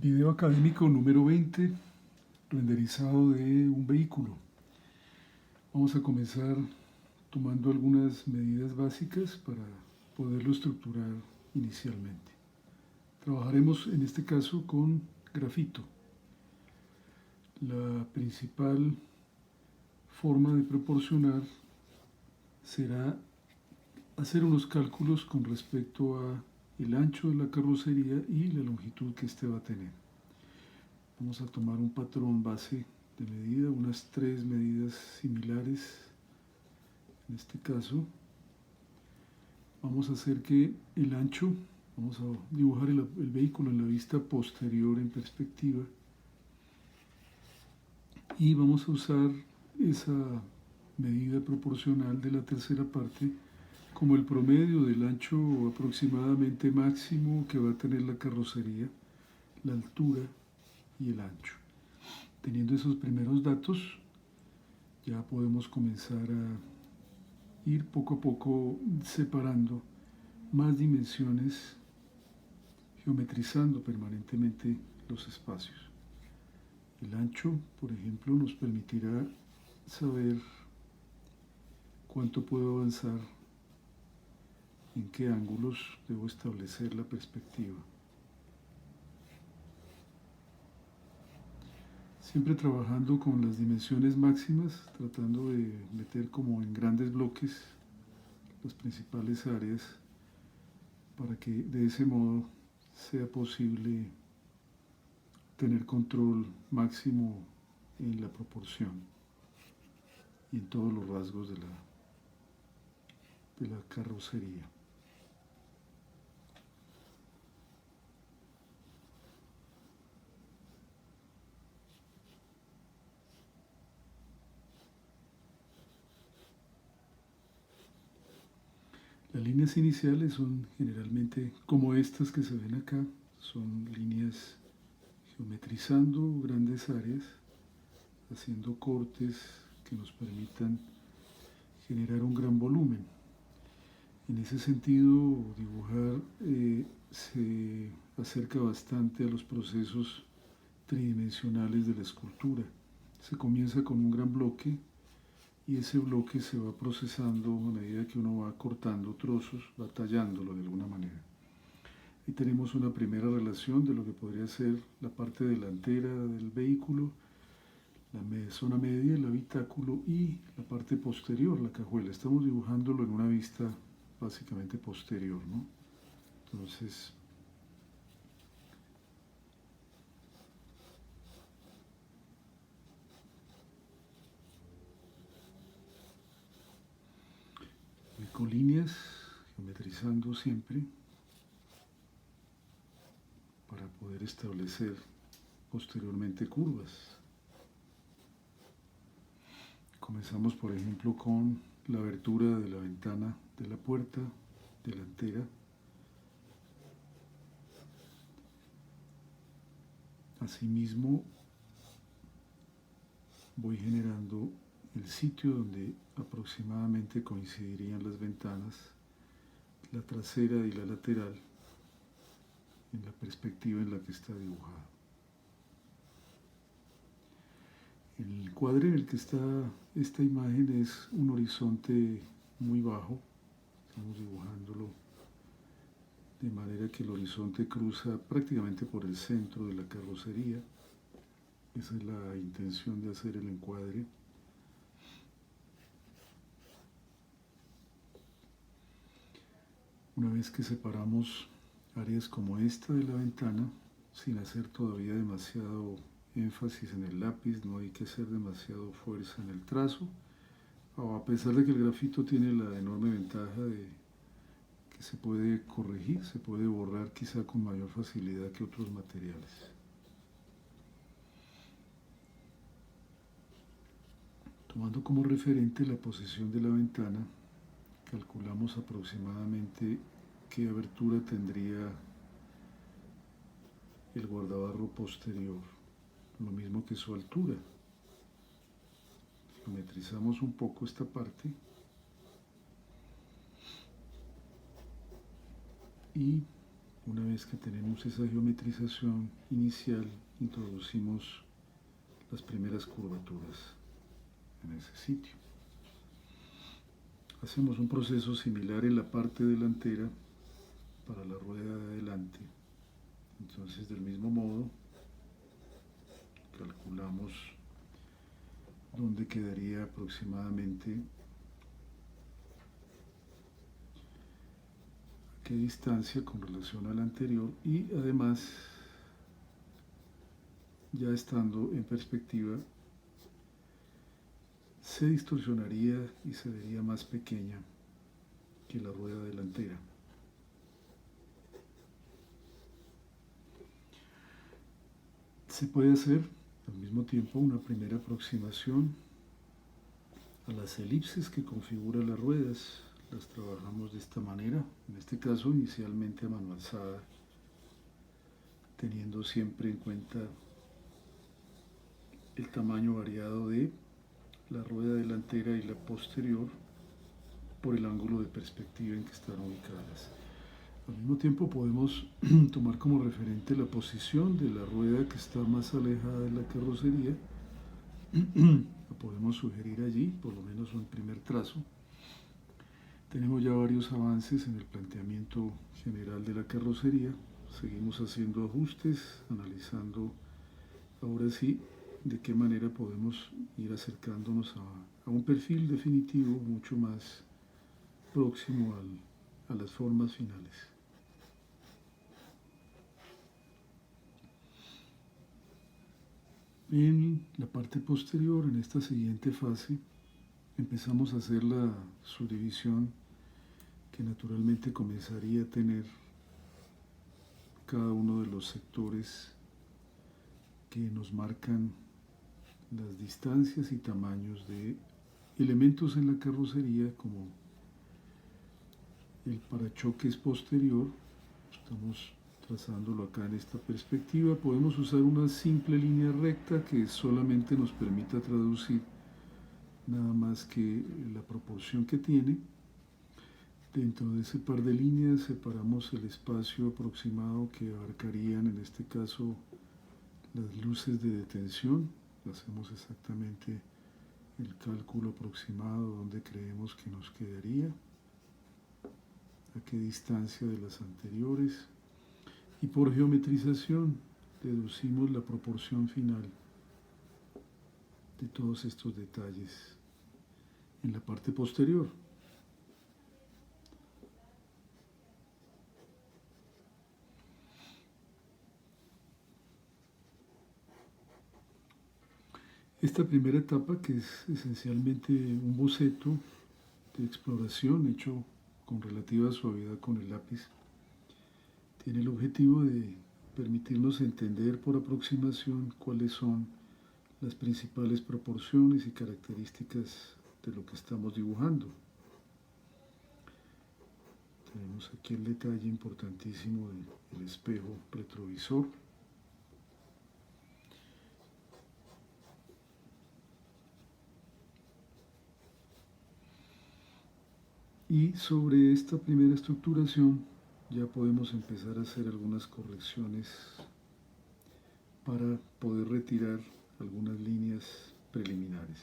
Video académico número 20, renderizado de un vehículo. Vamos a comenzar tomando algunas medidas básicas para poderlo estructurar inicialmente. Trabajaremos en este caso con grafito. La principal forma de proporcionar será hacer unos cálculos con respecto a el ancho de la carrocería y la longitud que éste va a tener. Vamos a tomar un patrón base de medida, unas 3 medidas similares. En este caso, vamos a hacer que el ancho, vamos a dibujar el vehículo en la vista posterior en perspectiva y vamos a usar esa medida proporcional de la tercera parte como el promedio del ancho aproximadamente máximo que va a tener la carrocería, la altura y el ancho. Teniendo esos primeros datos, ya podemos comenzar a ir poco a poco separando más dimensiones, geometrizando permanentemente los espacios. El ancho, por ejemplo, nos permitirá saber cuánto puedo avanzar, en qué ángulos debo establecer la perspectiva. Siempre trabajando con las dimensiones máximas, tratando de meter como en grandes bloques las principales áreas para que de ese modo sea posible tener control máximo en la proporción y en todos los rasgos de la carrocería. Las líneas iniciales son generalmente como estas que se ven acá, son líneas geometrizando grandes áreas, haciendo cortes que nos permitan generar un gran volumen. En ese sentido, dibujar se acerca bastante a los procesos tridimensionales de la escultura. Se comienza con un gran bloque y ese bloque se va procesando a medida que uno va cortando trozos, va tallándolo de alguna manera. Y tenemos una primera relación de lo que podría ser la parte delantera del vehículo, la zona media, el habitáculo y la parte posterior, la cajuela. Estamos dibujándolo en una vista básicamente posterior, ¿no? Entonces, con líneas, geometrizando siempre para poder establecer posteriormente curvas. Comenzamos, por ejemplo, con la abertura de la ventana de la puerta delantera. Asimismo, voy generando el sitio donde aproximadamente coincidirían las ventanas, la trasera y la lateral, en la perspectiva en la que está dibujado. El cuadro en el que está esta imagen es un horizonte muy bajo. Estamos dibujándolo de manera que el horizonte cruza prácticamente por el centro de la carrocería. Esa es la intención de hacer el encuadre. Una vez que separamos áreas como esta de la ventana, sin hacer todavía demasiado énfasis en el lápiz, no hay que hacer demasiado fuerza en el trazo, a pesar de que el grafito tiene la enorme ventaja de que se puede corregir, se puede borrar quizá con mayor facilidad que otros materiales. Tomando como referente la posición de la ventana, calculamos aproximadamente qué abertura tendría el guardabarro posterior, lo mismo que su altura. Geometrizamos un poco esta parte y Una vez que tenemos esa geometrización inicial, introducimos las primeras curvaturas en ese sitio. Hacemos un proceso similar en la parte delantera para la rueda de adelante. Entonces, del mismo modo, calculamos dónde quedaría aproximadamente, a qué distancia con relación a la anterior, y además, ya estando en perspectiva, se distorsionaría y se vería más pequeña que la rueda delantera. Se puede hacer al mismo tiempo una primera aproximación a las elipses que configuran las ruedas. Las trabajamos de esta manera, en este caso inicialmente a mano alzada, teniendo siempre en cuenta el tamaño variado de la rueda delantera y la posterior por el ángulo de perspectiva en que están ubicadas. Al mismo tiempo podemos tomar como referente la posición de la rueda que está más alejada de la carrocería. La podemos sugerir allí, por lo menos un primer trazo. Tenemos ya varios avances en el planteamiento general de la carrocería. Seguimos haciendo ajustes, analizando ahora sí de qué manera podemos ir acercándonos a un perfil definitivo mucho más próximo a las formas finales. En la parte posterior, en esta siguiente fase, empezamos a hacer la subdivisión que naturalmente comenzaría a tener cada uno de los sectores que nos marcan las distancias y tamaños de elementos en la carrocería, como el parachoques posterior. Estamos trazándolo acá en esta perspectiva. Podemos usar una simple línea recta que solamente nos permita traducir nada más que la proporción que tiene. Dentro de ese par de líneas separamos el espacio aproximado que abarcarían en este caso las luces de detención. Hacemos exactamente el cálculo aproximado donde creemos que nos quedaría, a qué distancia de las anteriores, y por geometrización deducimos la proporción final de todos estos detalles en la parte posterior. Esta primera etapa, que es esencialmente un boceto de exploración hecho con relativa suavidad con el lápiz, tiene el objetivo de permitirnos entender por aproximación cuáles son las principales proporciones y características de lo que estamos dibujando. Tenemos aquí el detalle importantísimo del espejo retrovisor. Y sobre esta primera estructuración ya podemos empezar a hacer algunas correcciones para poder retirar algunas líneas preliminares.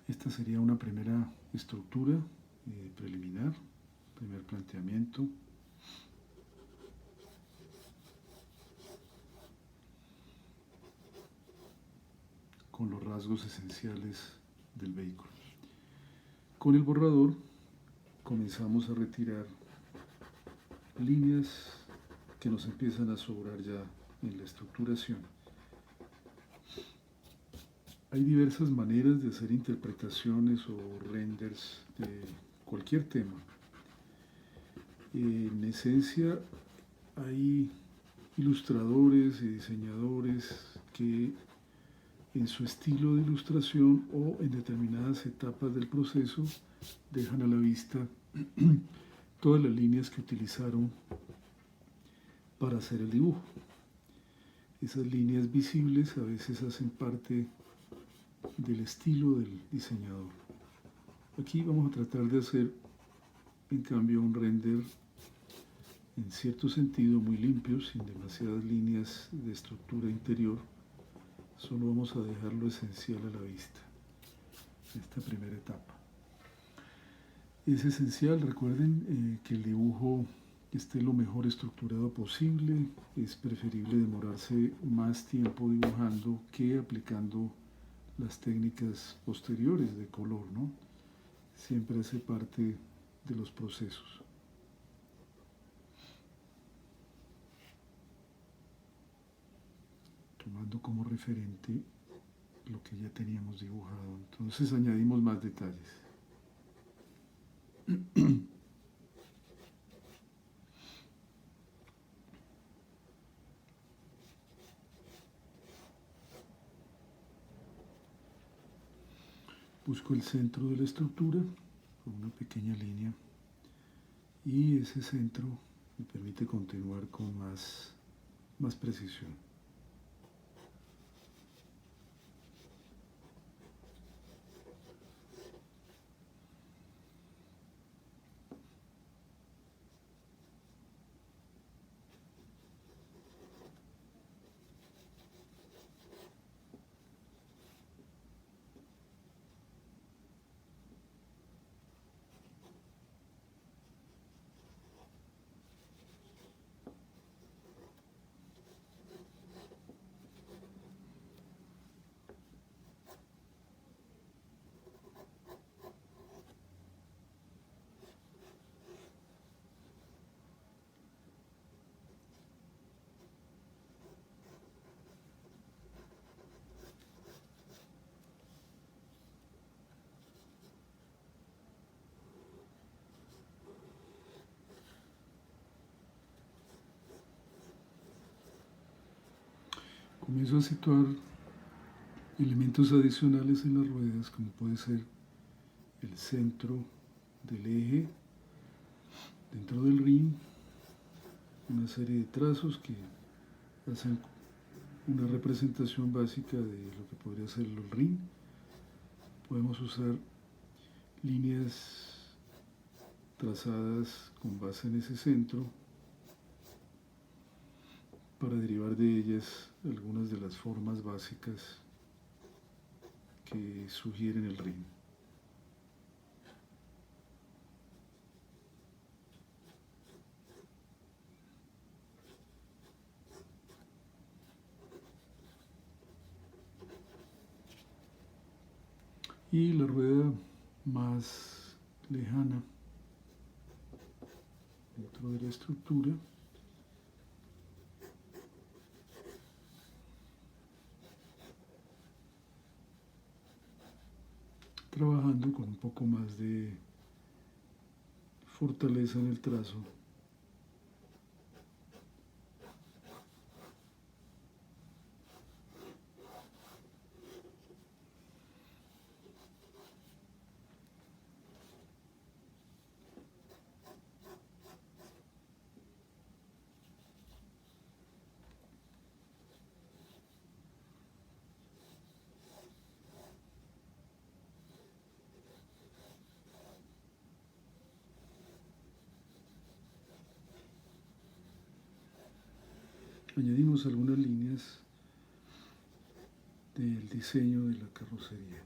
Esta sería una primera estructura preliminar, primer planteamiento. Con los rasgos esenciales del vehículo. Con el borrador comenzamos a retirar líneas que nos empiezan a sobrar ya en la estructuración. Hay diversas maneras de hacer interpretaciones o renders de cualquier tema. En esencia, hay ilustradores y diseñadores que en su estilo de ilustración o en determinadas etapas del proceso dejan a la vista todas las líneas que utilizaron para hacer el dibujo. Esas líneas visibles a veces hacen parte del estilo del diseñador. Aquí vamos a tratar de hacer, en cambio, un render en cierto sentido muy limpio, sin demasiadas líneas de estructura interior. Solo vamos a dejar lo esencial a la vista, esta primera etapa. Es esencial, recuerden, que el dibujo esté lo mejor estructurado posible. Es preferible demorarse más tiempo dibujando que aplicando las técnicas posteriores de color, ¿no? Siempre hace parte de los procesos. Tomando como referente lo que ya teníamos dibujado. Entonces añadimos más detalles. Busco el centro de la estructura con una pequeña línea y ese centro me permite continuar con más precisión. Comienzo a situar elementos adicionales en las ruedas, como puede ser el centro del eje dentro del rin, una serie de trazos que hacen una representación básica de lo que podría ser el rin. Podemos usar líneas trazadas con base en ese centro para derivar de ellas algunas de las formas básicas que sugieren el rin. Y la rueda más lejana dentro de la estructura trabajando con un poco más de fortaleza en el trazo. Añadimos algunas líneas del diseño de la carrocería.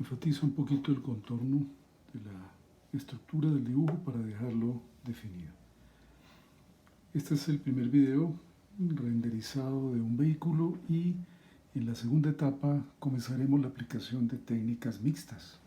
enfatizo un poquito el contorno de la estructura del dibujo para dejarlo definido. Este es el primer video renderizado de un vehículo y en la segunda etapa comenzaremos la aplicación de técnicas mixtas.